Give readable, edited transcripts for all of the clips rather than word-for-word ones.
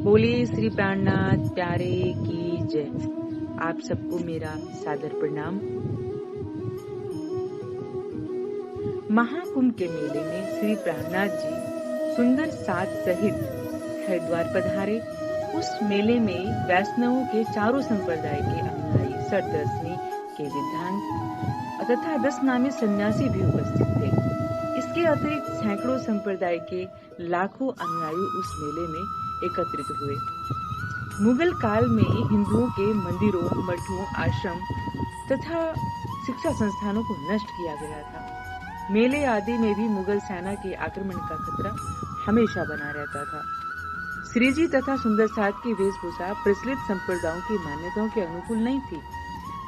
बोलिए श्री प्राणनाथ प्यारे की जय। आप सबको मेरा सादर प्रणाम। महाकुंभ के मेले में श्री प्राणनाथ जी सुंदर साथ सहित हरिद्वार पधारे। उस मेले में वैष्णवों के चारों संप्रदाय के अनुयायी, सतदर्शनी के विद्वान तथा 10 नामी सन्यासी भी उपस्थित थे। इसके अतिरिक्त सैकड़ों संप्रदाय के लाखों अनुयायी उस मेले में एकत्रित हुए। मुगल काल में हिंदुओं के मंदिरों, मठों, आश्रम तथा शिक्षा संस्थानों को नष्ट किया गया था। मेले आदि में भी मुगल सेना के आक्रमण का खतरा हमेशा बना रहता था। श्री जी तथा सुंदर साथ की वेशभूषा प्रचलित संप्रदायों की मान्यताओं के अनुकूल नहीं थी।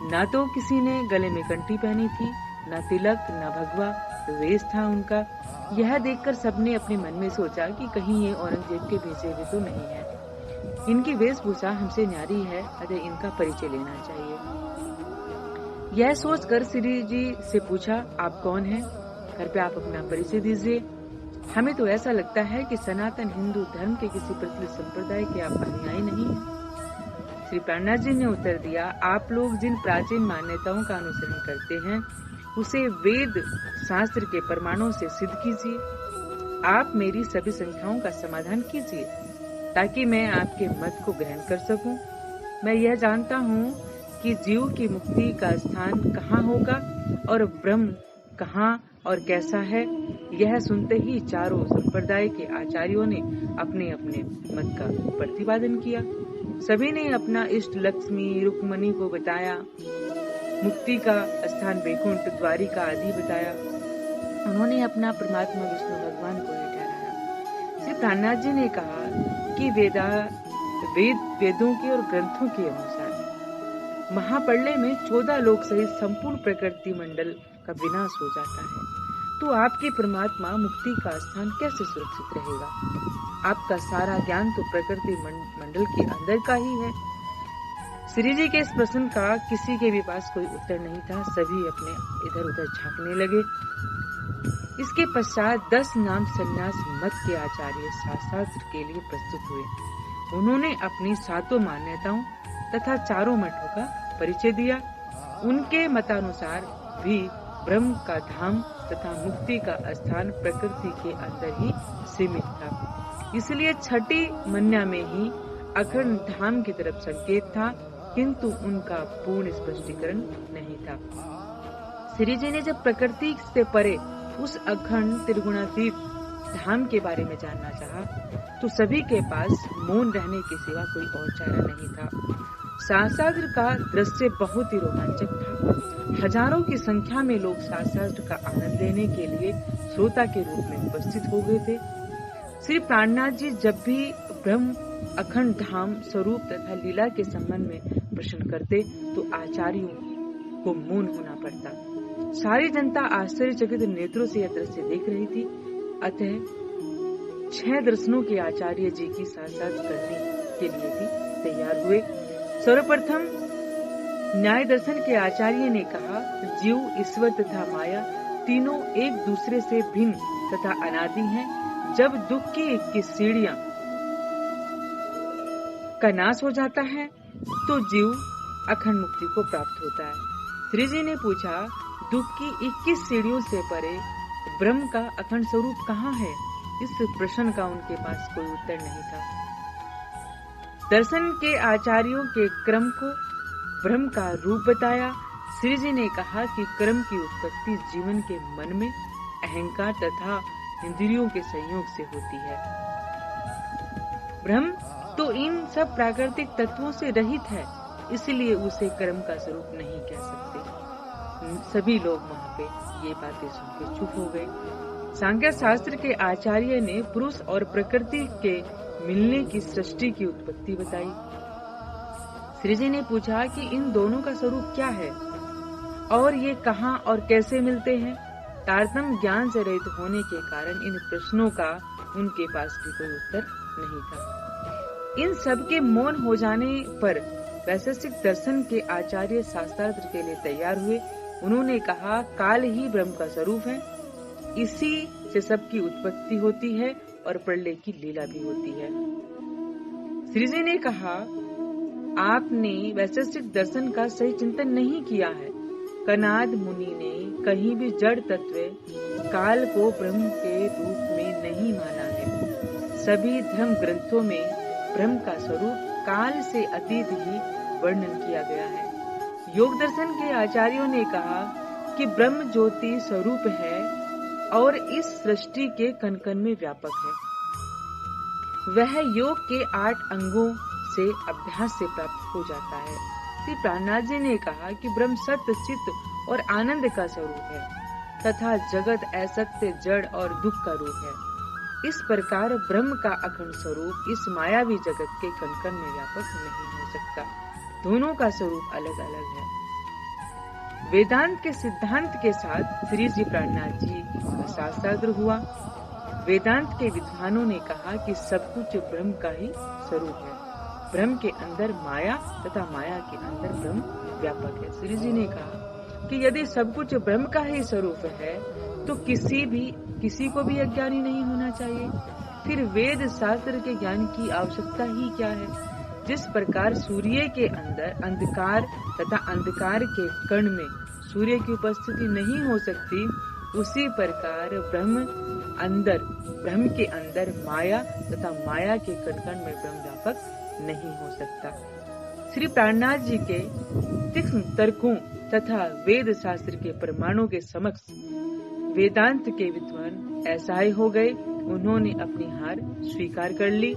न तो किसी ने गले में कंठी पहनी थी, न तिलक, न भगवा वेश था उनका। यह देखकर सबने अपने मन में सोचा कि कहीं ये औरंगजेब के भेजे हुए तो नहीं है। इनकी वेशभूषा हमसे न्यारी है, अतः इनका परिचय लेना चाहिए। यह सोचकर श्री जी से पूछा, आप कौन हैं? कृपया आप अपना परिचय दीजिए। हमें तो ऐसा लगता है कि सनातन हिंदू धर्म के किसी प्रचलित संप्रदाय के आप अनुयायी नहीं हैं। श्री प्राणनाथ जी ने उत्तर दिया, आप लोग जिन प्राचीन मान्यताओं का अनुसरण करते हैं उसे वेद शास्त्र के प्रमाणों से सिद्ध कीजिए। आप मेरी सभी शंकाओं का समाधान कीजिए ताकि मैं आपके मत को ग्रहण कर सकूं। मैं यह जानता हूं कि जीव की मुक्ति का स्थान कहाँ होगा और ब्रह्म कहाँ और कैसा है। यह सुनते ही चारों संप्रदाय के आचार्यों ने अपने अपने मत का प्रतिपादन किया। सभी ने अपना इष्ट लक्ष्मी रुक्मणी को बताया, मुक्ति का स्थान वैकुंठ, द्वारिका आदि बताया। उन्होंने अपना परमात्मा विष्णु भगवान को ही ठहराया। श्री प्राणनाथ जी ने कहा कि वेदों के और ग्रंथों के अनुसार महाप्रलय में 14 लोक सहित संपूर्ण प्रकृति मंडल का विनाश हो जाता है, तो आपके परमात्मा मुक्ति का स्थान कैसे सुरक्षित रहेगा? आपका सारा ज्ञान तो प्रकृति मंडल के अंदर का ही है। श्री जी के इस प्रश्न का किसी के भी पास कोई उत्तर नहीं था। सभी अपने इधर उधर झांकने लगे। इसके पश्चात 10 नाम सन्यास मत के आचार्य शास्त्र के लिए प्रस्तुत हुए। उन्होंने अपनी 7 मान्यताओं तथा 4 मठों का परिचय दिया। उनके मतानुसार भी ब्रह्म का धाम तथा मुक्ति का स्थान प्रकृति के अंदर ही सीमित था। इसलिए छठी मन्या में ही अखंड धाम की तरफ संकेत था, किंतु उनका पूर्ण स्पष्टीकरण नहीं था। श्री जी ने जब प्रकृति से परे उस अखंड त्रिगुणातीत धाम के बारे में जानना चाहा, तो सभी के पास मौन रहने के सिवा कोई और चारा नहीं था। शास्त्र का दृश्य बहुत ही रोमांचक था। हजारों की संख्या में लोग शास्त्र का आनंद लेने के लिए श्रोता के रूप में उपस्थित हो गए थे। श्री प्राणनाथ जी जब भी ब्रह्म, अखंड धाम, स्वरूप तथा लीला के संबंध में प्रश्न करते तो आचार्यों को मौन होना पड़ता। सारी जनता आश्चर्यचकित नेत्रों से यह दृश्य देख रही थी। अतः 6 दर्शनों के आचार्य जी की साक्षात करने के लिए भी तैयार हुए। सर्वप्रथम न्याय दर्शन के आचार्य ने कहा, जीव, ईश्वर तथा माया तीनों एक दूसरे से भिन्न तथा अनादि हैं। जब दुख की 21 सीढ़ियां का नाश हो जाता है तो जीव अखंड मुक्ति को प्राप्त होता है। श्री जी ने पूछा, दुख की 21 सीढ़ियों से परे ब्रह्म का अखंड स्वरूप कहाँ है? इस प्रश्न का उनके पास कोई उत्तर नहीं था। दर्शन के आचार्यों के क्रम को ब्रह्म का रूप बताया। श्री जी ने कहा कि कर्म की उत्पत्ति जीवन के मन में अहंकार तथा इंद्रियों के संयोग से होती है। ब्रह्म तो इन सब प्राकृतिक तत्वों से रहित है, इसलिए उसे कर्म का स्वरूप नहीं कह सकते। सभी लोग वहां पे ये बातें सुनकर चुप हो गए। सांख्य शास्त्र के आचार्य ने पुरुष और प्रकृति के मिलने की सृष्टि की उत्पत्ति बताई। श्री जी ने पूछा कि इन दोनों का स्वरूप क्या है और ये कहाँ और कैसे मिलते हैं? तारतम्य ज्ञान से रहित होने के कारण इन प्रश्नों का उनके पास भी कोई उत्तर नहीं था। इन सब के मौन हो जाने पर वैशेषिक दर्शन के आचार्य शास्त्रार्थ के लिए तैयार हुए। उन्होंने कहा, काल ही ब्रह्म का स्वरूप है, इसी से सबकी उत्पत्ति होती है और प्रलय की लीला भी होती है। श्री जी ने कहा, आपने वैशेषिक दर्शन का सही चिंतन नहीं किया है। कनाद मुनि ने कहीं भी जड़ तत्व काल को ब्रह्म के रूप में नहीं माना है। सभी धर्म ग्रंथों में ब्रह्म का स्वरूप काल से अतीत ही वर्णन किया गया है। योग दर्शन के आचार्यों ने कहा कि ब्रह्म ज्योति स्वरूप है और इस सृष्टि के कण कण में व्यापक है। वह योग के 8 अंगों से अभ्यास से प्राप्त हो जाता है। श्री प्राणनाथ जी ने कहा कि ब्रह्म सत्य, चित्त और आनंद का स्वरूप है तथा जगत असत्य, जड़ और दुख का रूप है। इस प्रकार ब्रह्म का अखंड स्वरूप इस मायावी जगत के कण कण में व्यापक नहीं हो सकता। दोनों का स्वरूप अलग अलग है। वेदांत के सिद्धांत के साथ श्री जी प्राणनाथ जी का साक्षात्कार हुआ। वेदांत के विद्वानों ने कहा कि सब कुछ ब्रह्म का ही स्वरूप है। ब्रह्म के अंदर माया तथा माया के अंदर ब्रह्म व्यापक है। श्री जी ने कहा कि यदि सब कुछ ब्रह्म का ही स्वरूप है तो किसी को भी अज्ञानी नहीं होना चाहिए। फिर वेद शास्त्र के ज्ञान की आवश्यकता ही क्या है? जिस प्रकार सूर्य के अंदर अंधकार तथा अंधकार के कण में सूर्य की उपस्थिति नहीं हो सकती, उसी प्रकार ब्रह्म के अंदर माया तथा माया के कण कण में ब्रह्म व्यापक नहीं हो सकता। श्री प्राणनाथ जी के तीक्ष्ण तर्कों तथा वेद शास्त्र के प्रमाणों के समक्ष वेदांत के विद्वान असहाय हो गए। उन्होंने अपनी हार स्वीकार कर ली।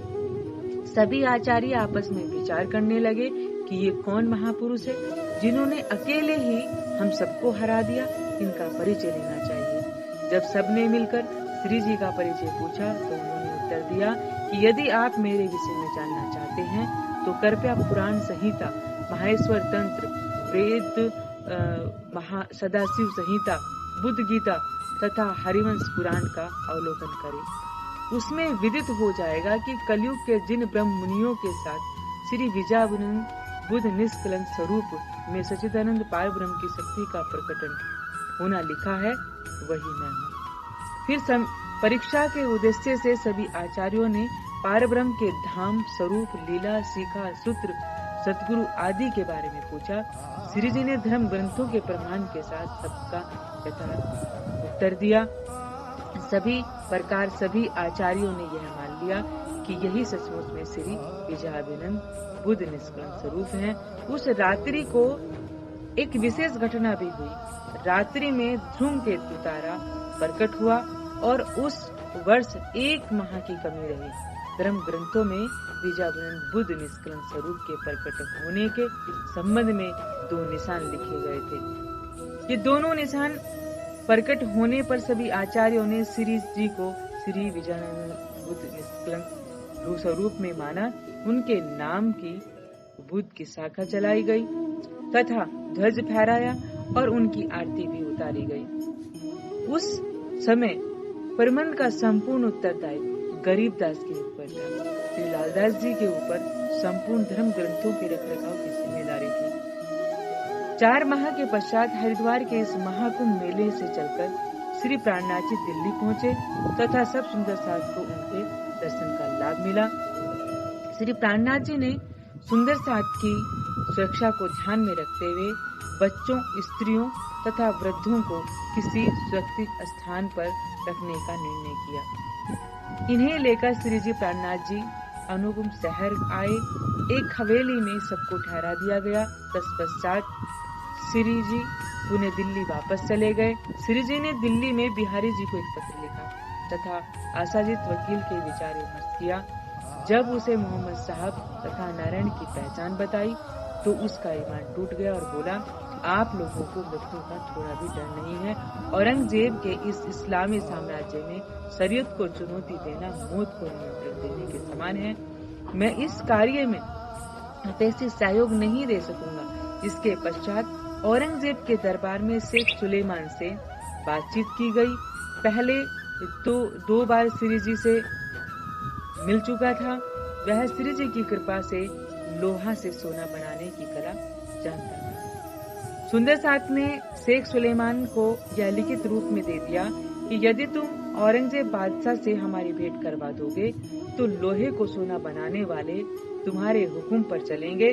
सभी आचार्य आपस में विचार करने लगे कि ये कौन महापुरुष है जिन्होंने अकेले ही हम सबको हरा दिया। इनका परिचय लेना चाहिए। जब सबने मिलकर श्री जी का परिचय पूछा तो उन्होंने उत्तर दिया कि यदि आप मेरे विषय में जानना चाहते हैं तो कृपया पुराण संहिता, माहेश्वर तंत्र, वेद, सदाशिव संहिता, बुद्ध गीता तथा हरिवंश पुराण का अवलोकन करें। उसमें विदित हो जाएगा कि कलयुग के जिन ब्रह्म मुनियों के साथ श्री विजयानंद बुद्ध निष्कलंक स्वरूप में सच्चिदानंद पार ब्रह्म की शक्ति का प्रकटन होना लिखा है, वही मैं हूँ। फिर परीक्षा के उद्देश्य से सभी आचार्यों ने पारब्रह्म के धाम, स्वरूप, लीला, शिखा, सूत्र, सतगुरु आदि के बारे में पूछा। श्री जी ने धर्म ग्रंथों के प्रमाण के साथ सबका यथार्थ उत्तर दिया। सभी आचार्यों ने यह मान लिया कि यही सचमुच में श्री विजयानंद बुद्ध निष्कलंक स्वरूप हैं। उस रात्रि को एक विशेष घटना भी हुई। रात्रि में धूमकेतु तारा प्रकट हुआ और उस वर्ष 1 माह की कमी रही। धर्म ग्रंथों में विजयानंद बुद्ध निष्कलंक स्वरूप के प्रकट होने के संबंध में 2 निशान लिखे गए थे। ये दोनों निशान प्रकट होने पर सभी आचार्यों ने श्री जी को श्री विजयानंद बुद्ध निष्कलंक स्वरूप में माना। उनके नाम की बुद्ध की शाखा चलाई गई तथा ध्वज फहराया और उनकी आरती भी उतारी गई। उस समय प्रबंध का संपूर्ण उत्तरदायित्व गरीबदास के ऊपर था। श्री लालदास जी के ऊपर संपूर्ण धर्म ग्रंथों के रखरखाव की जिम्मेदारी थी। 4 माह के पश्चात हरिद्वार के इस महाकुंभ मेले से चलकर श्री प्राणनाथ जी दिल्ली पहुँचे तथा सब सुंदर साथ को उनके दर्शन का लाभ मिला। श्री प्राणनाथ जी ने सुंदर साथ की सुरक्षा को ध्यान में रखते हुए बच्चों, स्त्रियों तथा वृद्धों को किसी सुरक्षित स्थान पर रखने का निर्णय किया। इन्हें लेकर श्री जी प्राणनाथ जी अनुपम शहर आए। एक हवेली में सबको ठहरा दिया गया। तत्पश्चात श्री जी पुणे दिल्ली वापस चले गए। श्री जी ने दिल्ली में बिहारी जी को एक पत्र लिखा तथा आशाजित वकील के विचार विमर्श किया। जब उसे मोहम्मद साहब तथा नारायण की पहचान बताई तो उसका ईमान टूट गया और बोला, आप लोगों को मृत्यु का थोड़ा भी डर नहीं है। औरंगजेब के इस इस्लामी साम्राज्य में शरीयत को चुनौती देना मौत को निमंत्रण देने के समान है। मैं इस कार्य में अपेक्षित सहयोग नहीं दे सकूंगा। इसके पश्चात औरंगजेब के दरबार में शेख सुलेमान से बातचीत की गई। पहले दो बार श्री जी से मिल चुका था। वह श्री जी की कृपा से लोहा से सोना बनाने की कला जानता था। सुंदर साथ ने शेख सुलेमान को यह लिखित रूप में दे दिया कि यदि तुम औरंगजेब बादशाह से हमारी भेंट करवा दोगे तो लोहे को सोना बनाने वाले तुम्हारे हुक्म पर चलेंगे।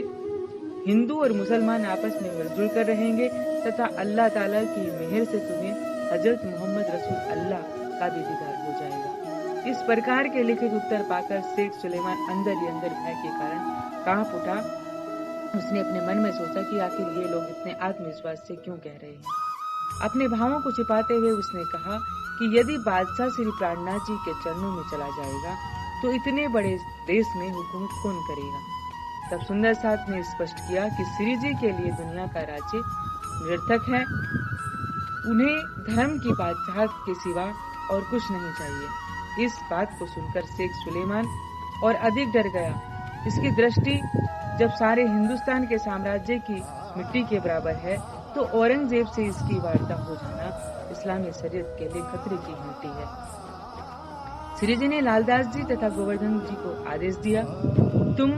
हिंदू और मुसलमान आपस में मिलजुल कर रहेंगे तथा अल्लाह ताला की मेहर से तुम्हें हजरत मोहम्मद रसूल अल्लाह का भी दीदार हो जाएगा। इस प्रकार के लिखित उत्तर पाकर शेख सुलेमान अंदर ही अंदर भय के कारण कांप उठा। उसने अपने मन में सोचा कि आखिर ये लोग इतने आत्मविश्वास से क्यों कह रहे हैं। अपने भावों को छिपाते हुए उसने कहा कि यदि बादशाह श्री प्राणनाथ जी के चरणों में चला जाएगा तो इतने बड़े देश में हुकूमत कौन करेगा। तब सुंदर साथ ने स्पष्ट किया कि श्री जी के लिए दुनिया का राज्य निरर्थक है, उन्हें धर्म की बादशाहत के सिवा और कुछ नहीं चाहिए। इस बात को सुनकर शेख सुलेमान और अधिक डर गया। इसकी दृष्टि जब सारे हिंदुस्तान के साम्राज्य की मिट्टी के बराबर है तो औरंगजेब से इसकी वार्ता हो जाना इस्लामी शरीयत के लिए खतरे की घंटी है। श्री जी ने लालदास जी तथा गोवर्धन जी को आदेश दिया, तुम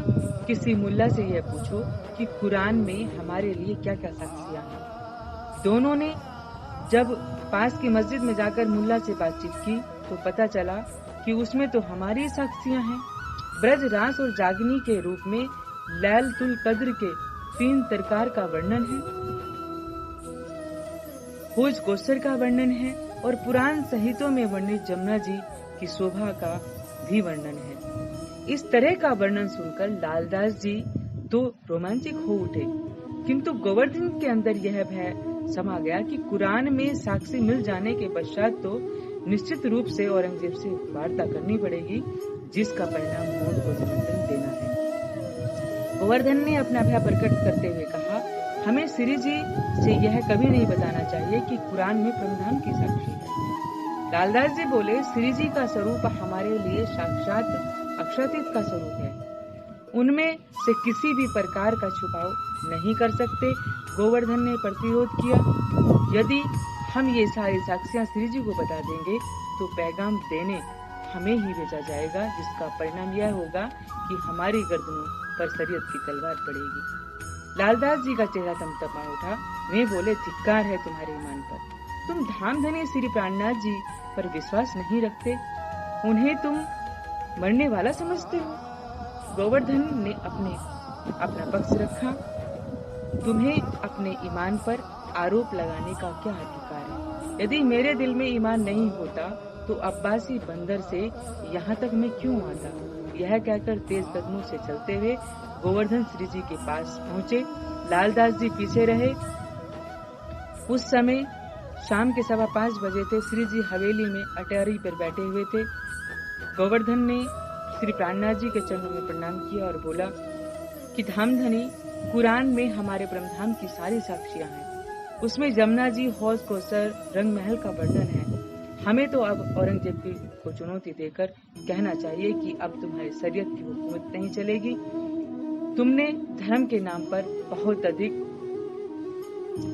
किसी मुल्ला से यह पूछो कि कुरान में हमारे लिए क्या क्या साक्ष्यां हैं। दोनों ने जब पास की मस्जिद में जाकर मुल्ला से बातचीत की तो पता चला कि उसमें तो हमारी साक्ष्यां हैं। ब्रज रास और जागनी के रूप में लैलतुल कद्र के 3 तरकार का वर्णन है, खोज कोसर का वर्णन है और पुराण संहितों में वर्णित जमुना जी की शोभा का भी वर्णन है। इस तरह का वर्णन सुनकर लालदास जी तो रोमांचित हो उठे, किंतु गोवर्धन के अंदर यह भय समा गया कि कुरान में साक्षी मिल जाने के पश्चात तो निश्चित रूप से औरंगजेब से वार्ता करनी पड़ेगी, जिसका परिणाम मौत को निमंत्रण देना है। गोवर्धन ने अपना भय प्रकट करते हुए कहा, हमें श्री जी से यह कभी नहीं बताना चाहिए कि कुरान में परमधाम की साक्षी है। लालदास जी बोले, श्री जी का स्वरूप हमारे लिए साक्षात अक्षरातीत का स्वरूप है, उनमें से किसी भी प्रकार का छुपाव नहीं कर सकते। गोवर्धन ने प्रतिरोध किया, यदि हम ये सारी साक्ष्यां श्री जी को बता देंगे तो पैगाम देने हमें ही भेजा जाएगा, जिसका परिणाम यह होगा कि हमारी गर्दनों पर शरीयत की तलवार पड़ेगी। लालदास जी का चेहरा तमतमा उठा। वे बोले, धिक्कार है तुम्हारे ईमान पर, तुम धामधनी श्री प्राणनाथ जी पर विश्वास नहीं रखते, उन्हें तुम मरने वाला समझते हो। गोवर्धन ने अपना पक्ष रखा, तुम्हें अपने ईमान पर आरोप लगाने का क्या अधिकार है। यदि मेरे दिल में ईमान नहीं होता तो अब्बासी बंदर से यहाँ तक मैं क्यों आता। यह कहकर तेज कदमों से चलते हुए गोवर्धन श्री जी के पास पहुँचे। लालदास जी पीछे रहे। उस समय शाम के 5:15 बजे थे। श्री जी हवेली में अटारी पर बैठे हुए थे। गोवर्धन ने श्री प्राणनाथ जी के चरणों में प्रणाम किया और बोला कि धामधनी, कुरान में हमारे ब्रह्मधाम की सारी साक्ष्यां हैं। उसमें जमुना जी, हौज कोसर, रंग महल का वर्णन है। हमें तो अब औरंगजेब को चुनौती देकर कहना चाहिए कि अब तुम्हारी शरीयत की हुकूमत नहीं चलेगी। तुमने धर्म के नाम पर बहुत अधिक।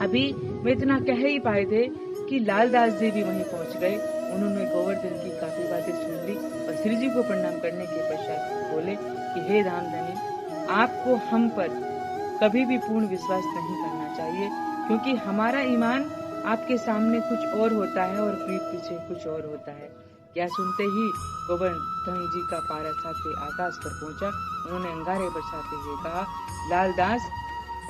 अभी वे इतना कह ही पाए थे कि लालदास जी भी वहीं पहुंच गए। उन्होंने गोवर्धन की काफी बातें सुन ली और श्री जी को प्रणाम करने के पश्चात बोले कि हे धामधनी, आपको हम पर कभी भी पूर्ण विश्वास नहीं करना चाहिए, क्योंकि हमारा ईमान आपके सामने कुछ और होता है और पीठ पीछे कुछ और होता है। यह सुनते ही गोवर्धन जी का पारा साथे आकाश पर पहुंचा। उन्होंने अंगारे बरसाते हुए कहा, लालदास,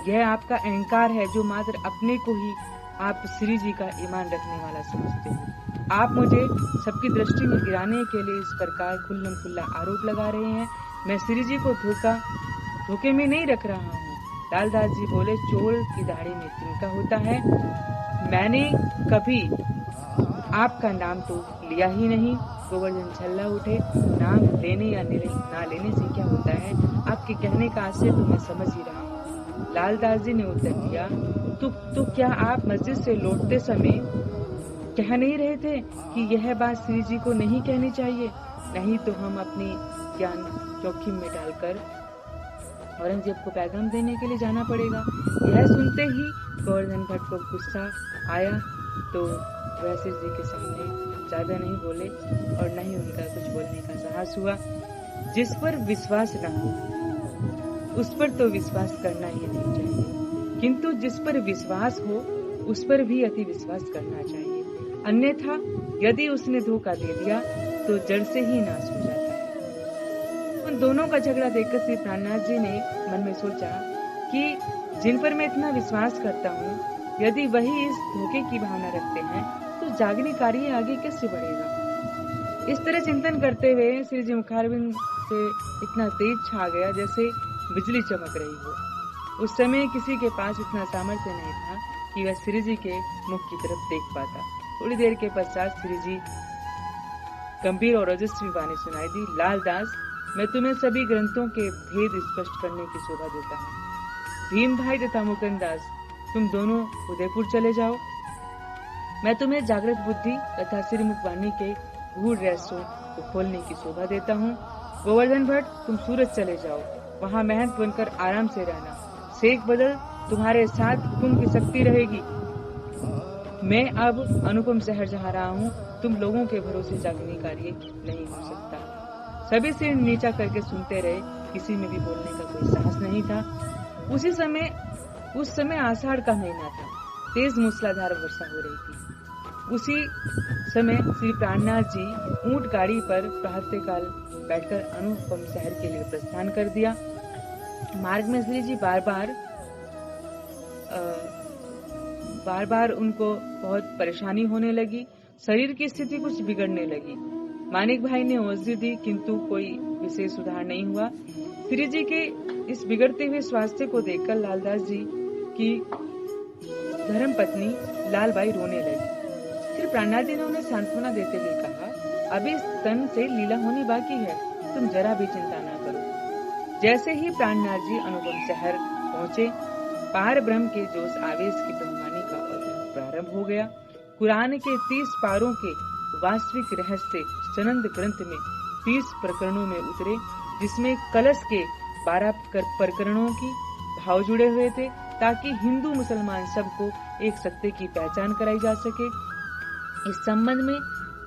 यह आपका अहंकार है जो मात्र अपने को ही आप श्री जी का ईमान रखने वाला समझते हो। आप मुझे सबकी दृष्टि में गिराने के लिए इस प्रकार खुल्लम खुल्ला आरोप लगा रहे हैं। मैं श्री जी को धोखे में नहीं रख रहा हूँ। लालदास जी बोले, चोर की दाढ़ी में तिनका होता है। मैंने कभी आपका नाम तो लिया ही नहीं। गोवर्धन झल्ला उठे। नाम लेने या ना लेने से क्या होता है, आपके कहने का आशय तो मैं समझ ही रहा हूँ। लालदास जी ने उत्तर दिया, तो क्या आप मस्जिद से लौटते समय कह नहीं रहे थे कि यह बात श्री जी को नहीं कहनी चाहिए, नहीं तो हम अपनी जान जोखिम में डालकर औरंगजेब को पैगाम देने के लिए जाना पड़ेगा। यह सुनते ही गोवर्धन भट्ट को गुस्सा आया तो वह श्री जी के सामने ज्यादा नहीं बोले और न ही उनका कुछ बोलने का साहस हुआ। जिस पर विश्वास न हो उस पर तो विश्वास करना ही नहीं चाहिए, किंतु जिस पर विश्वास हो उस पर भी अति विश्वास करना चाहिए, अन्यथा यदि उसने धोखा दे दिया तो जड़ से ही नाश हो जाता है। उन दोनों का झगड़ा देखकर श्री प्राणनाथ जी ने मन में सोचा कि जिन पर मैं इतना विश्वास करता हूँ, यदि वही इस धोखे की भावना रखते हैं तो जागनी कार्य आगे कैसे बढ़ेगा। इस तरह चिंतन करते हुए श्री जी मुखारविंद से इतना तेज छा गया जैसे बिजली चमक रही हो। उस समय किसी के पास इतना सामर्थ्य नहीं था कि वह श्री जी के मुख की तरफ देख पाता। थोड़ी देर के पश्चात श्री जी गंभीर और ओजस्वी वाणी सुनाई दी। लालदास, मैं तुम्हें सभी ग्रंथों के भेद स्पष्ट करने की शोभा देता हूँ। भीम भाई तथा मुकुंद दास, तुम दोनों उदयपुर चले जाओ। मैं तुम्हें जागृत बुद्धि तथा श्रीमुख वाणी के गूढ़ रहस्यों को खोलने की शोभा देता हूँ। गोवर्धन भट्ट, तुम सूरत चले जाओ, वहाँ महंत बनकर आराम से रहना। शेख बदल, तुम्हारे साथ हुक्म की शक्ति रहेगी। मैं अब अनुपम शहर जा रहा हूँ, तुम लोगों के भरोसे जागने कार्य नहीं हो सकता। सभी सिर नीचा करके सुनते रहे, किसी में भी बोलने का कोई साहस नहीं था। उस समय आषाढ़ का महीना था, तेज मूसलाधार वर्षा हो रही थी। उसी समय श्री प्राणनाथ जी ऊंट गाड़ी पर प्रातःकाल बैठकर अनुपम शहर के लिए प्रस्थान कर दिया। मार्ग में श्री जी बार बार उनको बहुत परेशानी होने लगी, शरीर की स्थिति कुछ बिगड़ने लगी। मानिक भाई ने औषधि दी किंतु कोई विशेष सुधार नहीं हुआ। श्री जी के इस बिगड़ते हुए स्वास्थ्य को देखकर लालदास जी की धर्म पत्नी लालबाई रोने लगी। श्री प्राणनाथ जी ने उन्हें सांत्वना देते हुए कहा, अभी स्तन से लीला होनी बाकी है, तुम जरा भी चिंता न करो। जैसे ही प्राणनाथ जी अनुपम शहर पहुंचे, पार ब्रह्म के जोश आवेश की ब्रह्मवाणी का प्रारंभ हो गया। कुरान के 30 पारों के वास्तविक रहस्य सनंद ग्रंथ में 30 प्रकरणों में उतरे, जिसमें कलश के 12 प्रकरणों की भाव जुड़े हुए थे, ताकि हिंदू मुसलमान सबको एक सत्य की पहचान कराई जा सके। इस संबंध में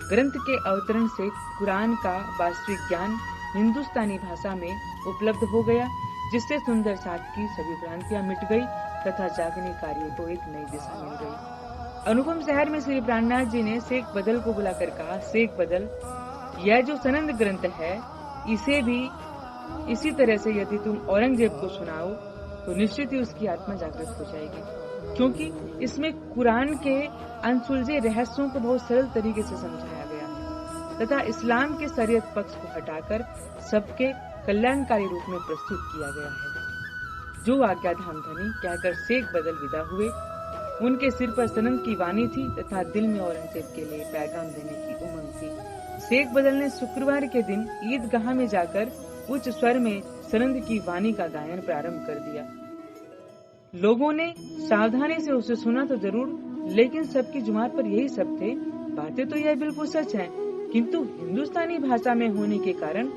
ग्रंथ के अवतरण से कुरान का वास्तविक ज्ञान हिंदुस्तानी भाषा में उपलब्ध हो गया, जिससे सुंदर साथ की सभी भ्रांतियां मिट गई तथा जागने कार्य को एक नई दिशा मिल गई। अनुपम शहर में श्री प्राणनाथ जी ने शेख बदल को बुलाकर कहा, शेख बदल, यह जो सनंद ग्रंथ है, इसे भी इसी तरह से यदि तुम औरंगजेब को सुनाओ तो निश्चित ही उसकी आत्मा जागृत हो जाएगी, क्योंकि इसमें कुरान के अनसुलझे रहस्यों को बहुत सरल तरीके से समझाया गया है तथा इस्लाम के शरीयत पक्ष को हटाकर सबके कल्याणकारी रूप में प्रस्तुत किया गया है। जो आज्ञा धाम धनी कहकर शेख बदल विदा हुए। उनके सिर पर सनंद की वाणी थी तथा दिल में औरंगजेब के लिए पैगाम देने की उमंग थी। शेख बदल ने शुक्रवार के दिन ईदगाह में जाकर उच्च स्वर में सनंद की वाणी का गायन प्रारंभ कर दिया। लोगों ने सावधानी से उसे सुना तो जरूर, लेकिन सबकी जुबान पर यही सब थे। बातें तो यह बिल्कुल सच हैं, किंतु हिंदुस्तानी भाषा में होने के कारण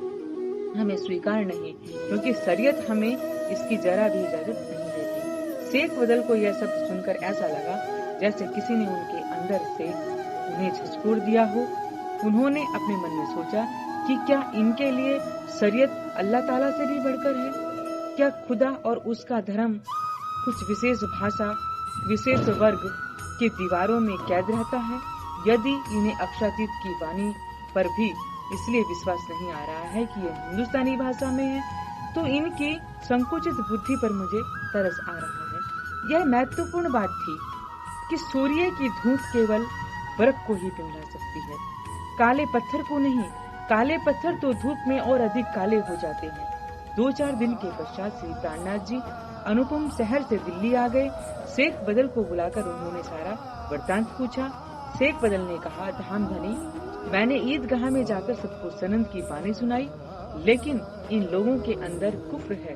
हमें स्वीकार नहीं, क्योंकि शरीयत हमें इसकी जरा भी इजाजत नहीं देती। शेख बदल को यह शब्द सुनकर ऐसा लगा जैसे किसी ने उनके अंदर से उन्हें झकझोर दिया हो। उन्होंने अपने मन में सोचा कि क्या इनके लिए शरीयत अल्लाह ताला से भी बढ़कर है? क्या खुदा और उसका धर्म कुछ विशेष भाषा, विशेष वर्ग के दीवारों में कैद रहता है? यदि इन्हें अक्षरातीत की वाणी पर भी इसलिए विश्वास नहीं आ रहा है कि यह हिंदुस्तानी भाषा में है, तो इनकी संकुचित बुद्धि पर मुझे तरस आ रहा है। यह महत्वपूर्ण बात थी कि सूर्य की धूप केवल बर्फ को ही पिघला सकती है, काले पत्थर को नहीं। काले पत्थर तो धूप में और अधिक काले हो जाते हैं। 2-4 दिन के पश्चात श्री प्राणनाथ जी अनुपम शहर से दिल्ली आ गए। शेख बदल को बुलाकर उन्होंने सारा वृतांत पूछा। शेख बदल ने कहा, धाम धनी, मैंने ईदगाह में जाकर सबको सनंद की वाणी सुनाई, लेकिन इन लोगों के अंदर कुफ्र है।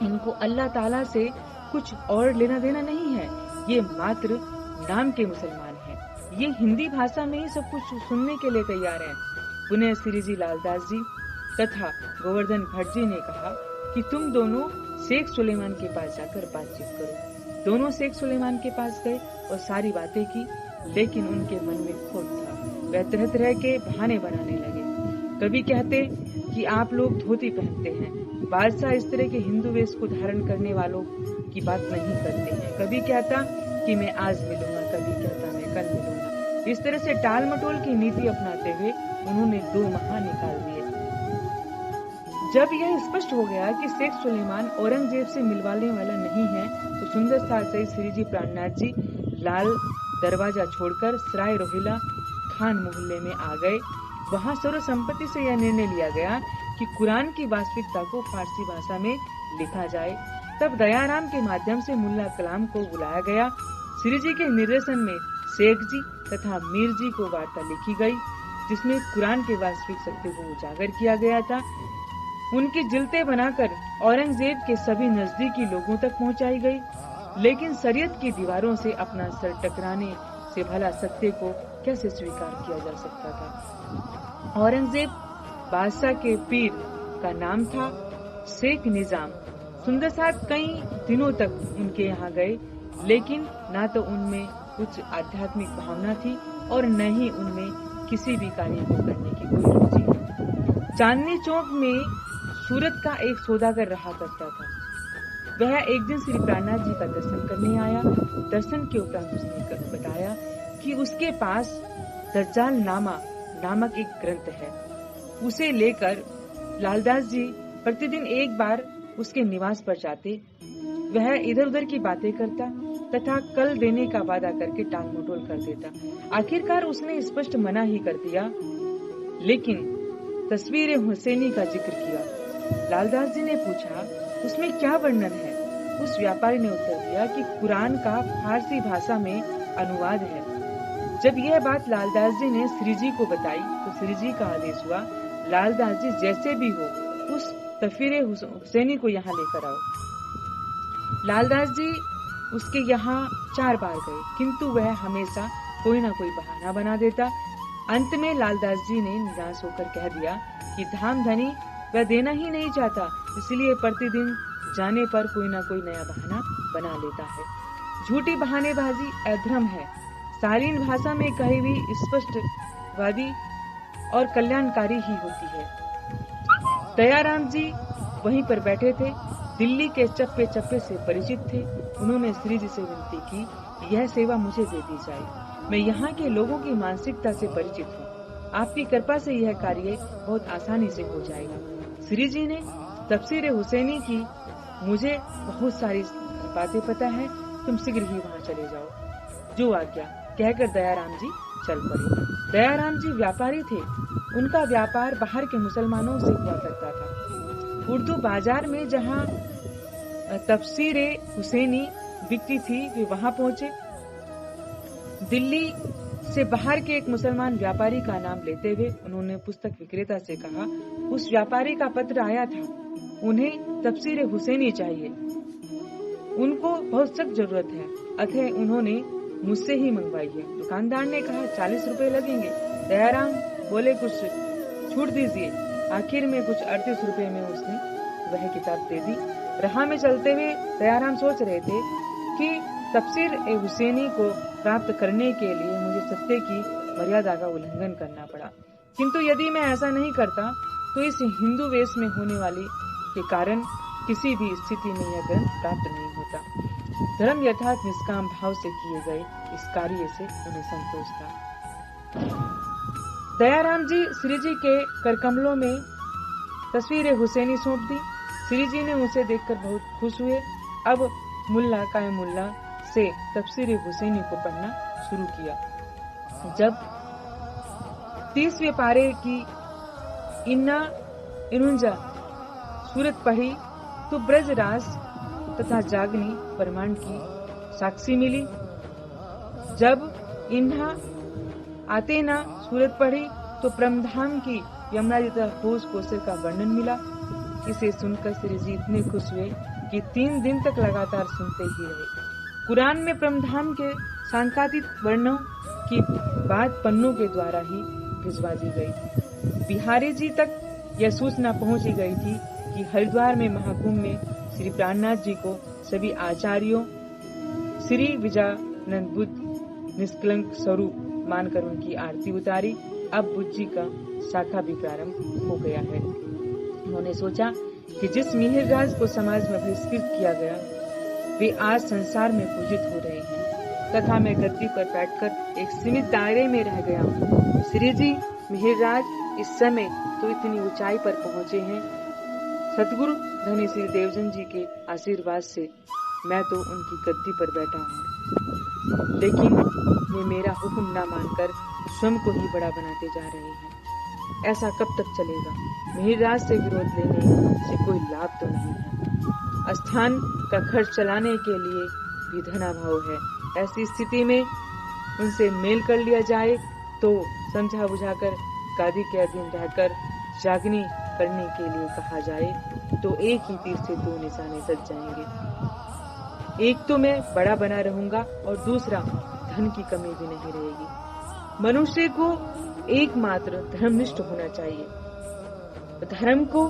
इनको अल्लाह ताला से कुछ और लेना देना नहीं है। ये मात्र नाम के मुसलमान हैं। ये हिंदी भाषा में ही सब कुछ सुनने के लिए तैयार हैं। पुनः श्री जी लालदास जी तथा गोवर्धन भट्ट जी ने कहा कि तुम दोनों शेख सुलेमान के पास जाकर बातचीत करो। दोनों शेख सुलेमान के पास गए और सारी बातें की, लेकिन उनके मन में खोट था। वह तरह तरह के बहाने बनाने लगे। कभी कहते कि आप लोग धोती पहनते हैं, बादशाह इस तरह के हिंदू वेश को धारण करने वालों की बात नहीं करते हैं। कभी कहता कि मैं आज मिलूंगा, कभी कहता मैं कल मिलूंगा। इस तरह से टाल मटोल की नीति अपनाते हुए उन्होंने 2 माह निकाल दिए। जब यह स्पष्ट हो गया कि शेख सुलेमान औरंगजेब से मिलवाने वाला नहीं है, तो सुंदर साथ सहित श्री जी प्राणनाथ जी लाल दरवाजा छोड़कर सराय रोहिला खान मोहल्ले में आ गए। वहां सर्वसम्मति से यह निर्णय लिया गया कि कुरान की वास्तविकता को फारसी भाषा में लिखा जाए। तब दयाराम के माध्यम से मुल्ला कलाम को बुलाया गया। श्री जी के निर्देशन में शेख जी तथा मीर जी को वार्ता लिखी गई, जिसमें कुरान के वास्तविक सत्य को उजागर किया गया था। उनकी जिल्तें बनाकर औरंगजेब के सभी नजदीकी लोगों तक पहुंचाई गई, लेकिन शरीयत की दीवारों से अपना सर टकराने से भला सत्य को कैसे स्वीकार किया जा सकता था। औरंगजेब बादशाह के पीर का नाम था शेख निजाम। सुंदर साथ कई दिनों तक उनके यहाँ गए, लेकिन न तो उनमें कुछ आध्यात्मिक भावना थी और न ही उनमें किसी भी कार्य को करने की कोई रुचि। चांदनी चौक में सूरत का एक सौदागर रहा करता था। वह एक दिन श्री प्राणनाथ जी का दर्शन करने आया। दर्शन के उपरांत उसने बताया कि उसके पास दज्जाल नामा नामक एक ग्रंथ है। उसे लेकर लालदास जी प्रतिदिन एक बार उसके निवास पर जाते। वह इधर उधर की बातें करता तथा कल देने का वादा करके टाल मटोल कर देता। आखिरकार उसने स्पष्ट मना ही कर दिया, लेकिन तस्वीर हुसैनी का जिक्र किया। लालदास जी ने पूछा, उसमें क्या वर्णन है? उस व्यापारी ने उत्तर दिया कि कुरान का फारसी भाषा में अनुवाद है। जब यह बात लालदास जी ने श्री जी को बताई, तो श्री जी का आदेश हुआ, लालदास जी जैसे भी हो उस तस्वीर हुसैनी को यहाँ लेकर आओ। लालदास जी उसके यहाँ 4 बार गए, किंतु वह हमेशा कोई न कोई बहाना बना देता। अंत में लालदास जी ने निराश होकर कह दिया कि धाम धनी वह देना ही नहीं चाहता, इसलिए प्रतिदिन जाने पर कोई न कोई नया बहाना बना लेता है। झूठी बहानेबाजी अधर्म है। शालीन भाषा में कही हुई स्पष्टवादी और कल्याणकारी ही होती है। दयाराम जी वहीं पर बैठे थे, दिल्ली के चप्पे चप्पे से परिचित थे। उन्होंने श्री जी से विनती की, यह सेवा मुझे दे दी जाए। मैं यहाँ के लोगों की मानसिकता से परिचित हूँ। आपकी कृपा से यह कार्य बहुत आसानी से हो जाएगा। श्री जी ने तफसीर हुसैनी की, मुझे बहुत सारी बातें पता है, तुम शीघ्र ही वहाँ चले जाओ। जो आज्ञा कहकर दयाराम जी चल पड़े। दयाराम जी व्यापारी थे। उनका व्यापार बाहर के मुसलमानों से हुआ करता था। उर्दू बाजार में जहाँ तफसीर हुसैनी बिकती थी, वे वहाँ पहुँचे। दिल्ली से बाहर के एक मुसलमान व्यापारी का नाम लेते हुए उन्होंने पुस्तक विक्रेता से कहा, उस व्यापारी का पत्र आया था, उन्हें तफसीर हुसैनी चाहिए, उनको बहुत सख्त जरूरत है, अतः उन्होंने मुझसे ही मंगवाई है। दुकानदार ने कहा 40 रुपए लगेंगे। दयाराम बोले कुछ छूट दीजिए। आखिर में कुछ 38 रुपए में उसने वह किताब दे दी। राह में चलते हुए दयाराम सोच रहे थे कि तफसीर हुसैनी को प्राप्त करने के लिए मुझे सत्य की मर्यादा का उल्लंघन करना पड़ा, किंतु यदि मैं ऐसा नहीं करता तो इस हिंदू वेश में होने वाली के कारण किसी भी स्थिति में यह ग्रंथ प्राप्त नहीं होता। धर्म यथार्थ निष्काम भाव से किए गए इस कार्य से उन्हें संतोष था। दयाराम जी श्री जी के करकमलों में तस्वीर हुसैनी सौंप दी। श्री जी ने उसे देखकर बहुत खुश हुए। अब मुल्ला कायमुल्ला से तफसीर हुसैनी को पढ़ना शुरू किया। जब 30वें पारे की इन्ना इनुंजा सूरत पढ़ी तो ब्रजराज तथा जागनी ब्रह्मांड की साक्षी मिली। जब इन्हा आतेना सूरत पढ़ी तो परमधाम की यमुना जी तथा भोज कोसर का वर्णन मिला। इसे सुनकर श्री जी इतने खुश हुए कि 3 दिन तक लगातार सुनते ही रहे। कुरान में परमधाम के सांकेतिक वर्णों की बात पन्नों के द्वारा ही भिजवा दी गई। बिहारी जी तक यह सूचना पहुंची गई थी कि हरिद्वार में महाकुंभ में श्री प्राणनाथ जी को सभी आचार्यों श्री विजयानंद बुद्ध निष्कलंक स्वरूप मानकर उनकी आरती उतारी। अब बुद्ध जी का शाखा भी प्रारंभ हो गया है। उन्होंने सोचा कि जिस मिहिरराज को समाज में बहिष्कृत किया गया, वे आज संसार में पूजित हो रहे हैं तथा मैं गद्दी पर बैठकर एक सीमित दायरे में रह गया हूँ। श्री जी मिहिरराज इस समय तो इतनी ऊंचाई पर पहुँचे हैं सतगुरु धनी श्री देवचंद जी के आशीर्वाद से मैं तो उनकी गद्दी पर बैठा हूँ, लेकिन वे मेरा हुक्म न मानकर स्वयं को ही बड़ा बनाते जा रहे हैं। ऐसा कब तक चलेगा? मिहिरराज से विरोध लेने से कोई लाभ तो नहीं है। स्थान का खर्च चलाने के लिए भी धनाभाव है। ऐसी स्थिति में उनसे मेल कर लिया जाए तो समझा बुझाकर गादी के अधीन रहकर जागनी करने के लिए कहा जाए तो एक ही तीर से दो निशाने सज जाएंगे। एक तो मैं बड़ा बना रहूंगा और दूसरा धन की कमी भी नहीं रहेगी। मनुष्य को एकमात्र धर्मनिष्ठ होना चाहिए। धर्म को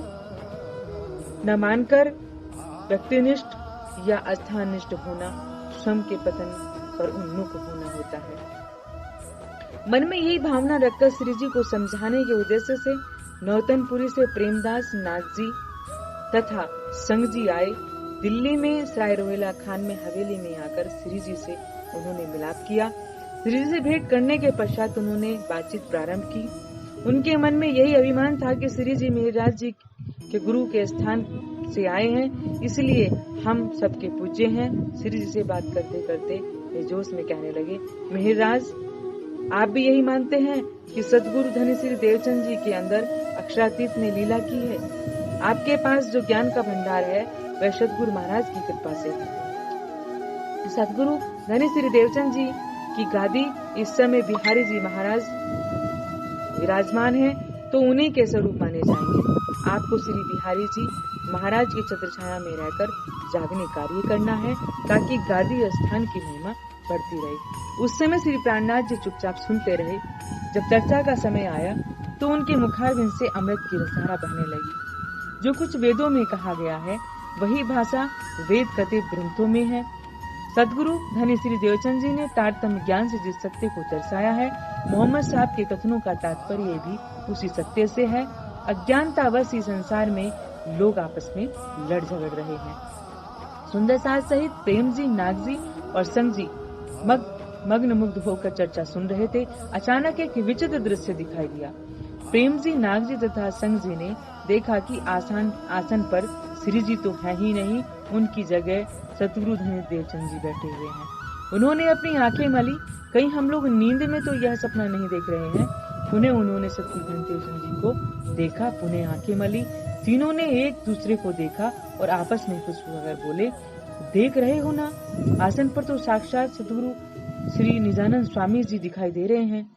न मानकर व्यक्तिनिष्ठ या स्थाननिष्ठ होना स्वयं के पतन पर उन्मुख होना होता है। मन में यही भावना रखकर श्री जी को समझाने के उद्देश्य से नौतनपुरी से प्रेमदास नागजी तथा संगजी आए। दिल्ली में सराय रोहिला खान में हवेली में आकर श्री जी से उन्होंने मिलाप किया। श्री जी से भेंट करने के पश्चात उन्होंने बातचीत प्रारंभ की। उनके मन में यही अभिमान था कि श्री जी मिहिरराज जी के गुरु के स्थान से आए हैं, इसलिए हम सबके पूज्य हैं। श्री जी से बात करते करते वे जोश में कहने लगे, मिहिरराज, आप भी यही मानते हैं कि सतगुरु धनी श्री देवचंद जी के अंदर अक्षरातीत ने लीला की है? आपके पास जो ज्ञान का भंडार है वह सतगुरु महाराज की कृपा से है। सतगुरु धनी श्री देवचंद जी की गादी इस समय बिहारी जी महाराज विराजमान है, तो उन्हीं के स्वरूप माने जाएंगे। आपको श्री बिहारी जी महाराज की छत्रछाया में रहकर जागने कार्य करना है, ताकि गादी स्थान की महिमा बढ़ती रहे। उस समय श्री प्राणनाथ जी चुपचाप सुनते रहे। जब चर्चा का समय आया तो उनके मुखारबिंद से अमृत की रसधारा बहने लगी। जो कुछ वेदों में कहा गया है वही भाषा वेद कथित ग्रंथों में है। सतगुरु धनी श्री देवचंद जी ने तारतम्य ज्ञान से जिस सत्य को दर्शाया है, मोहम्मद साहब के कथनों का तात्पर्य भी उसी सत्य से है। अज्ञानतावश इस संसार में लोग आपस में लड़ झगड़ रहे हैं। सुंदर सास सहित प्रेम जी, नाग जी और संग जी मग्न मुग्ध होकर चर्चा सुन रहे थे। अचानक एक विचित्र दृश्य दिखाई दिया। प्रेम जी, नाग जी तथा संग जी ने देखा कि आसन पर श्री जी तो है ही नहीं, उनकी जगह सतगुरु धनी देवचंद जी बैठे हुए हैं। उन्होंने अपनी आंखें मली, कहीं हम लोग नींद में तो यह सपना नहीं देख रहे हैं। पुनः उन्होंने सतगुरु धनी देवचंद जी को देखा, पुनः आंखें मली। तीनों ने एक दूसरे को देखा और आपस में फुसफुसाकर बोले, देख रहे हो ना, आसन पर तो साक्षात सतगुरु श्री निजानंद स्वामी जी दिखाई दे रहे हैं।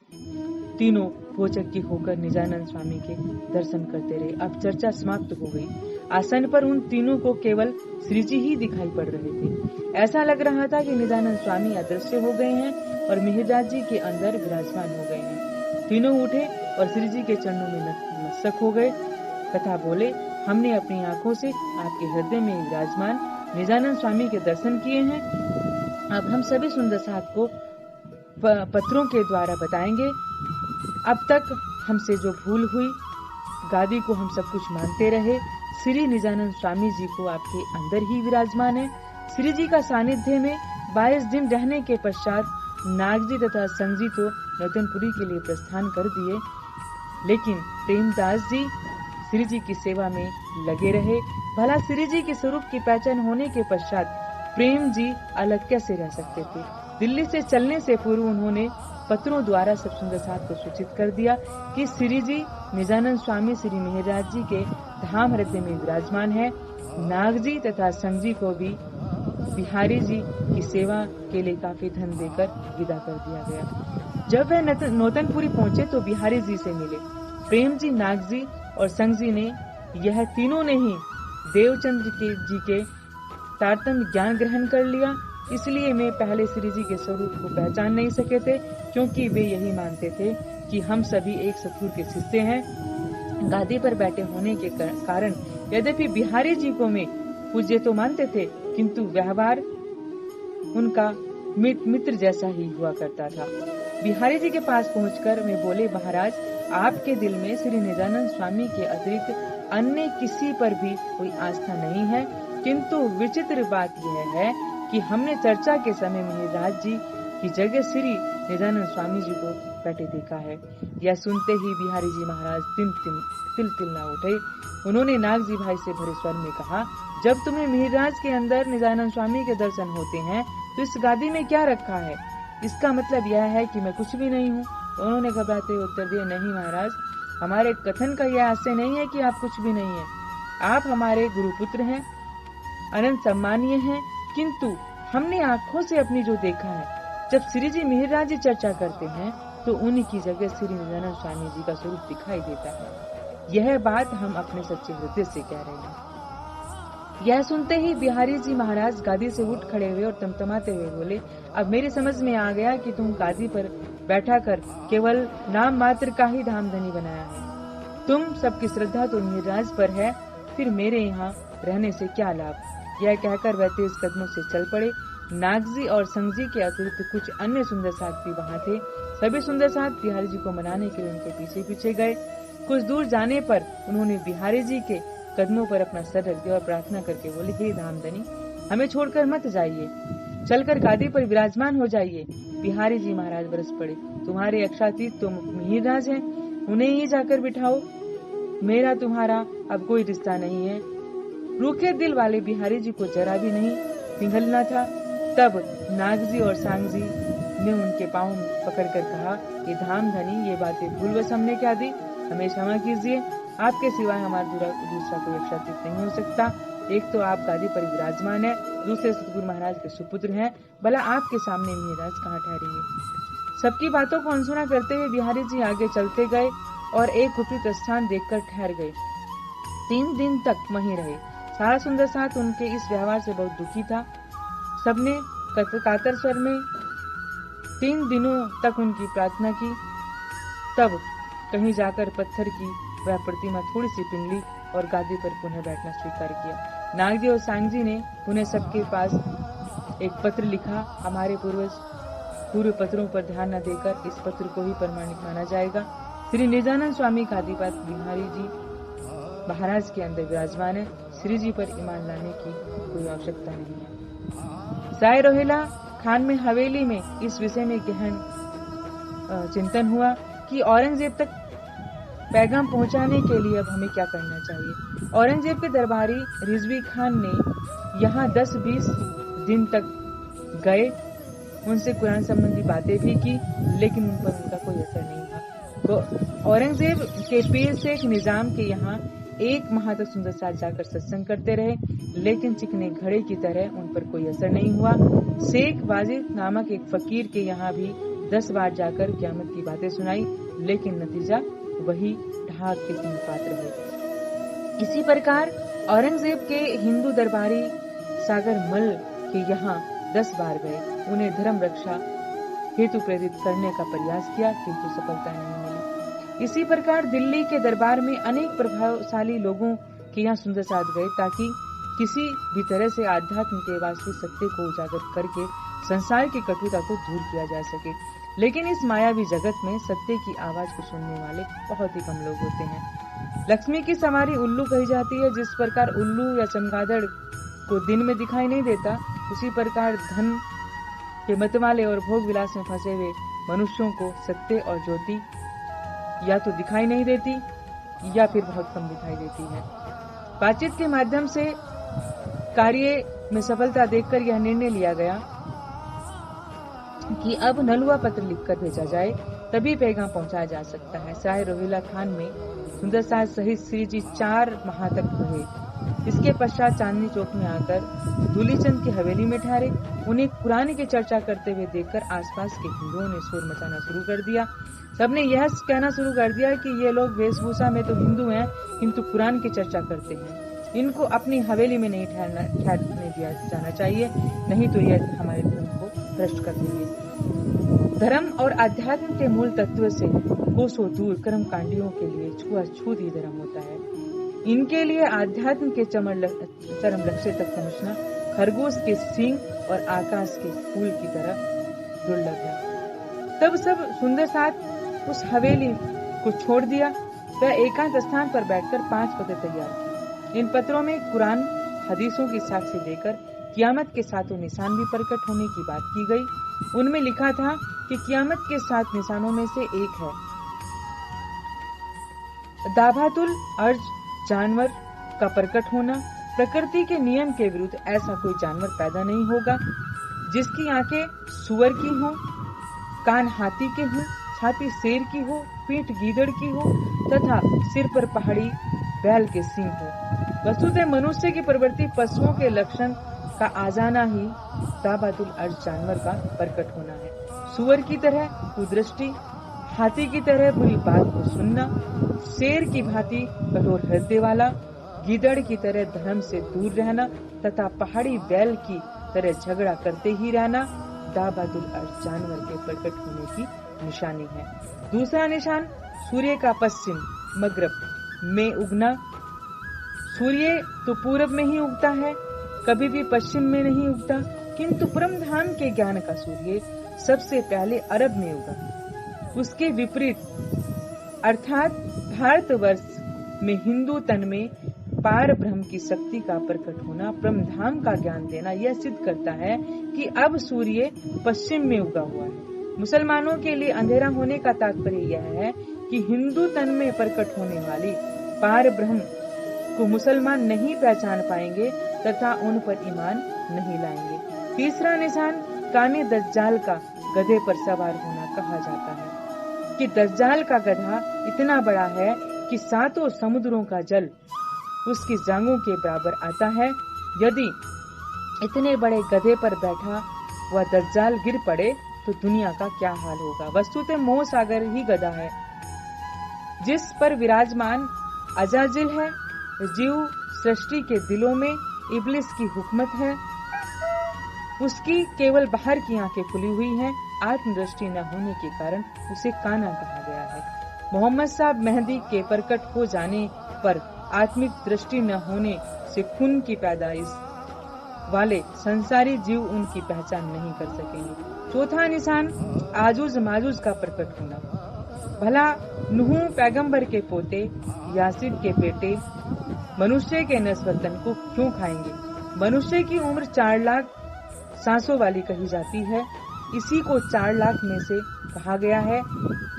तीनों भोचक्की होकर निजानंद स्वामी के दर्शन करते रहे। अब चर्चा समाप्त हो गई। आसन पर उन तीनों को केवल श्री जी ही दिखाई पड़ रहे थे। ऐसा लग रहा था कि निजानंद स्वामी अदृश्य हो गए हैं और मिहिरराज जी के अंदर विराजमान हो गए हैं। तीनों उठे और श्री जी के चरणों में नतमस्तक हो गए तथा बोले, हमने अपनी आंखों से आपके हृदय में विराजमान निजानंद स्वामी के दर्शन किए हैं। अब हम सभी सुंदर साथ को पत्रों के द्वारा बताएंगे। अब तक हमसे जो भूल हुई, गादी को हम सब कुछ मानते रहे। श्री निजानंद स्वामी जी को आपके अंदर ही विराजमान है। श्री जी का सानिध्य में 22 दिन रहने के पश्चात नाग जी तथा संग जी तो नौतनपुरी के लिए प्रस्थान कर दिए, लेकिन प्रेमदास जी श्री जी की सेवा में लगे रहे। भला श्री जी के स्वरूप की पहचान होने के पश्चात प्रेम जी अलग कैसे रह सकते थे? दिल्ली से चलने से पूर्व उन्होंने पत्रों द्वारा सब सुंदर साथ को सूचित कर दिया कि श्री जी निजानंद स्वामी श्री मिहिरराज जी के धाम हृदय में विराजमान है। नाग जी तथा संग जी को भी बिहारी जी की सेवा के लिए काफी धन देकर विदा कर दिया गया। जब वह नौतनपुरी पहुंचे तो बिहारी जी से मिले। प्रेम जी, नाग जी और संग जी ने, यह तीनों ने ही देवचंद्र जी के तारतम्य ज्ञान ग्रहण कर लिया, इसलिए मैं पहले श्री जी के स्वरूप को पहचान नहीं सके थे, क्योंकि वे यही मानते थे कि हम सभी एक सतगुरु के शिष्य हैं। गादी पर बैठे होने के कारण यद्यपि बिहारी जी को मैं पूज्य तो मानते थे, किंतु व्यवहार उनका मित्र जैसा ही हुआ करता था। बिहारी जी के पास पहुंचकर मैं बोले, महाराज, आपके दिल में श्री निजानंद स्वामी के अतिरिक्त अन्य किसी पर भी कोई आस्था नहीं है, किंतु विचित्र बात यह है कि हमने चर्चा के समय मिहिरराज जी की जगह श्री निजानंद स्वामी जी को बैठे देखा है। यह सुनते ही बिहारी जी महाराज तिल न उठे। उन्होंने नागजी भाई से भरे स्वर में कहा, जब तुम्हें मिहिरराज के अंदर निजानंद स्वामी के दर्शन होते हैं तो इस गादी में क्या रखा है? इसका मतलब यह है कि मैं कुछ भी नहीं हूँ। तो उन्होंने घबराते हुए उत्तर दिया, नहीं महाराज, हमारे कथन का यह आशय नहीं है कि आप कुछ भी नहीं है। आप हमारे गुरुपुत्र हैं, अनंत सम्मानीय हैं, किंतु हमने आंखों से अपनी जो देखा है, जब श्री जी मिहिरराज जी चर्चा करते हैं तो उन्हीं की जगह श्री निजानंद स्वामी जी का स्वरूप दिखाई देता है। यह बात हम अपने सच्चे हृदय से कह रहे हैं। यह सुनते ही बिहारी जी महाराज गादी से उठ खड़े हुए और तमतमाते हुए बोले, अब मेरी समझ में आ गया कि तुम गादी पर बैठा कर केवल नाम मात्र का ही धामधनी बनाया है। तुम सबकी श्रद्धा तो मिहिरराज पर है, फिर मेरे यहाँ रहने से क्या लाभ। यह कहकर वह तेज कदमों से चल पड़े। नागजी और संगजी के अतिरिक्त कुछ अन्य सुंदर साथ भी वहाँ थे। सभी सुंदर साथ बिहारी जी को मनाने के लिए उनके पीछे पीछे गए। कुछ दूर जाने पर उन्होंने बिहारी जी के कदमों पर अपना सर रख दिया और प्रार्थना करके बोले, हे धामधनी, हमें छोड़कर मत जाइए, चलकर गादी पर विराजमान हो जाइए। बिहारी जी महाराज बरस पड़े, तुम्हारे अक्षातीत तो मिहिरराज हैं, उन्हें ही जाकर बिठाओ, मेरा तुम्हारा अब कोई रिश्ता नहीं है। रूखे दिल वाले बिहारी जी को जरा भी नहीं पिघलना था। तब नागजी और सांगजी ने उनके पांव पकड़कर कहा, ये धामधनी, ये बातें भूलवश हमने क्या दी, हमें क्षमा कीजिए। आपके सिवाय हमारा दूसरा कोई अक्षातीत नहीं हो सकता। एक तो आप गादी पर विराजमान है, दूसरे सतगुरु महाराज के सुपुत्र हैं, भला आपके सामने मिहिरराज कहाँ ठहरेंगे। सबकी बातों को अनसुना करते हुए बिहारी जी आगे चलते गए और एक गुप्त स्थान देखकर ठहर गए। 3 दिन तक वहीं रहे। सारा सुंदर साथ उनके इस व्यवहार से बहुत दुखी था। सबने कातर स्वर में 3 दिनों तक उनकी प्रार्थना की। तब कहीं जाकर पत्थर की वह प्रतिमा थोड़ी सी पिघली और गादी पर पुनः बैठना स्वीकार किया। नागजी और सांगजी ने उन्हें सबके पास एक पत्र लिखा। हमारे पूर्व पत्रों पर ध्यान न देकर इस पत्र को ही प्रमाणित माना जाएगा। श्री निजानंद स्वामी कादीपात बिहारी जी महाराज के अंदर विराजमान है। श्री जी पर ईमान लाने की कोई आवश्यकता नहीं है। साय रोहिला खान में हवेली में इस विषय में गहन चिंतन हुआ कि औरंगजेब तक पैगाम पहुंचाने के लिए अब हमें क्या करना चाहिए। औरंगजेब के दरबारी रिजवी खान ने यहाँ 10-20 दिन तक गए, उनसे कुरान संबंधी बातें भी की, लेकिन उन पर उनका कोई असर नहीं हुआ। तो औरंगजेब के पीर शेख निजाम के यहाँ 1 माह तक सुंदर साथ जाकर सत्संग करते रहे, लेकिन चिकने घड़े की तरह उन पर कोई असर नहीं हुआ। शेख वाजिद नामक एक फकीर के यहाँ भी 10 बार जाकर क़यामत की बातें सुनाई, लेकिन नतीजा वही ढाक के तीन पात्र रहे। इसी प्रकार औरंगजेब के हिंदू दरबारी सागर मल के यहाँ 10 बार गए, उन्हें धर्म रक्षा हेतु प्रेरित करने का प्रयास किया, किंतु सफलता नहीं मिली। इसी प्रकार दिल्ली के दरबार में अनेक प्रभावशाली लोगों के यहाँ सुंदर साथ गए, ताकि किसी भी तरह से आध्यात्म के वास्तविक सत्य को उजागर करके संसार की कटुता को दूर किया जा सके। लेकिन इस मायावी जगत में सत्य की आवाज को सुनने वाले बहुत ही कम लोग होते हैं। लक्ष्मी की सवारी उल्लू कही जाती है। जिस प्रकार उल्लू या चमगादड़ को दिन में दिखाई नहीं देता, उसी प्रकार धन के मतवाले और भोग विलास में फंसे हुए मनुष्यों को सत्य और ज्योति या तो दिखाई नहीं देती या फिर बहुत कम दिखाई देती है। बातचीत के माध्यम से कार्य में सफलता देखकर यह निर्णय लिया गया कि अब नलुआ पत्र लिखकर भेजा जाए, तभी पैगाम पहुंचाया जा सकता है। साय रोहिला खान में सुंदर साथ सहित श्री जी 4 माह तक रहे। इसके पश्चात चांदनी चौक में आकर दूलीचंद की हवेली में ठहरे। उन्हें कुरान की चर्चा करते हुए देखकर आसपास के हिंदुओं ने शोर मचाना शुरू कर दिया। सबने यह कहना शुरू कर दिया कि ये लोग वेशभूषा में तो हिंदू हैं, किंतु कुरान की चर्चा करते हैं। इनको अपनी हवेली में नहीं ठहरने दिया जाना चाहिए, नहीं तो यह हमारे धर्म को भ्रष्ट कर देंगे। धर्म और अध्यात्म के मूल तत्व से कोसों दूर कर्म कांडियों के लिए छुआछूत ही धर्म होता है। इनके लिए आध्यात्म के चरम लक्ष्य तक पहुंचना खरगोश के सींग और आकाश के फूल की तरह दुर्लभ है। तब सब सुंदर साथ उस हवेली को छोड़ दिया। वह एकांत स्थान पर बैठकर 5 पत्र तैयार किए। इन पत्रों में कुरान हदीसों की साक्ष्य देकर कियामत के 7 निशान भी प्रकट होने की बात की गई। उनमें लिखा था कि कियामत के 7 निशानों में से एक है दाभातुल अर्ज जानवर का प्रकट होना। प्रकृति के नियम के विरुद्ध ऐसा कोई जानवर पैदा नहीं होगा जिसकी आंखें सुअर की हो, कान हाथी के हो, छाती शेर की हो, पीठ गीदड़ की हो तथा सिर पर पहाड़ी बैल के सींग हो। वस्तुतः मनुष्य की प्रवृत्ति पशुओं के लक्षण का आ जाना ही दाभातुल अर्ज जानवर का प्रकट होना है। सुअर की तरह कुदृष्टि, हाथी की तरह बुरी बात को सुनना, शेर की भांति कठोर हृदय वाला, गीदड़ की तरह धर्म से दूर रहना तथा पहाड़ी बैल की तरह झगड़ा करते ही रहना दाभातुल अर्ज जानवर के प्रकट होने की निशानी है। दूसरा निशान सूर्य का पश्चिम मगरब में उगना। सूर्य तो पूरब में ही उगता है, कभी भी पश्चिम में नहीं उगता, किंतु परम धाम के ज्ञान का सूर्य सबसे पहले अरब में उगा। उसके विपरीत अर्थात भारतवर्ष में हिंदू तन में पार ब्रह्म की शक्ति का प्रकट होना, परम धाम का ज्ञान देना, यह सिद्ध करता है कि अब सूर्य पश्चिम में उगा हुआ है। मुसलमानों के लिए अंधेरा होने का तात्पर्य यह है कि हिंदू तन में प्रकट होने वाली पार ब्रह्म को मुसलमान नहीं पहचान पाएंगे तथा उन पर ईमान नहीं लाएंगे। तीसरा निशान काने दज्जाल का गधे पर सवार होना कहा जाता है कि दज्जाल का गधा इतना बड़ा है कि सातों समुद्रों का जल उसकी जांघों के बराबर आता है। यदि इतने बड़े गधे पर बैठा वह दज्जाल गिर पड़े तो दुनिया का क्या हाल होगा। वस्तुतः मोह सागर ही गधा है जिस पर विराजमान अजाजिल है। जीव सृष्टि के दिलों में इब्लिस की हुकूमत है। उसकी केवल बाहर की आंखें खुली हुई हैं, आत्मदृष्टि न होने के कारण उसे काना कहा गया है। मोहम्मद साहब मेहदी के प्रकट हो जाने पर आत्मिक दृष्टि न होने से खून की पैदाइश वाले संसारी जीव उनकी पहचान नहीं कर सकेंगे। चौथा निशान आजूज माजूज का प्रकट होना। भला नूह पैगंबर के पोते यासीन के बेटे मनुष्य के नस्वतन को क्यों खाएंगे? मनुष्य की उम्र 4 लाख सांसों वाली कही जाती है। इसी को 4 लाख में से कहा गया है।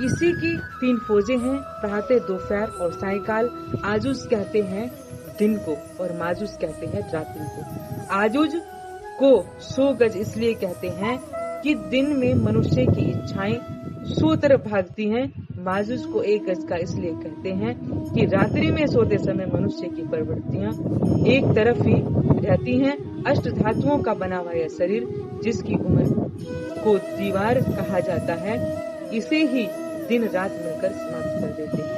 इसी की 3 फौजें हैं, प्रातः, दोपहर और सायंकाल। आजूज कहते हैं दिन को और माजूज कहते हैं रात्रि को। आजूज को 100 गज इसलिए कहते हैं कि दिन में मनुष्य की इच्छाएं 100 तरफ भागती हैं। माजूज को 1 गज का इसलिए कहते हैं कि रात्रि में सोते समय मनुष्य की प्रवृत्तियां एक तरफ ही रहती हैं। अष्ट धातुओं का बना हुआ यह शरीर जिसकी उम्र को दीवार कहा जाता है, इसे ही दिन रात मिलकर समाप्त कर देते हैं।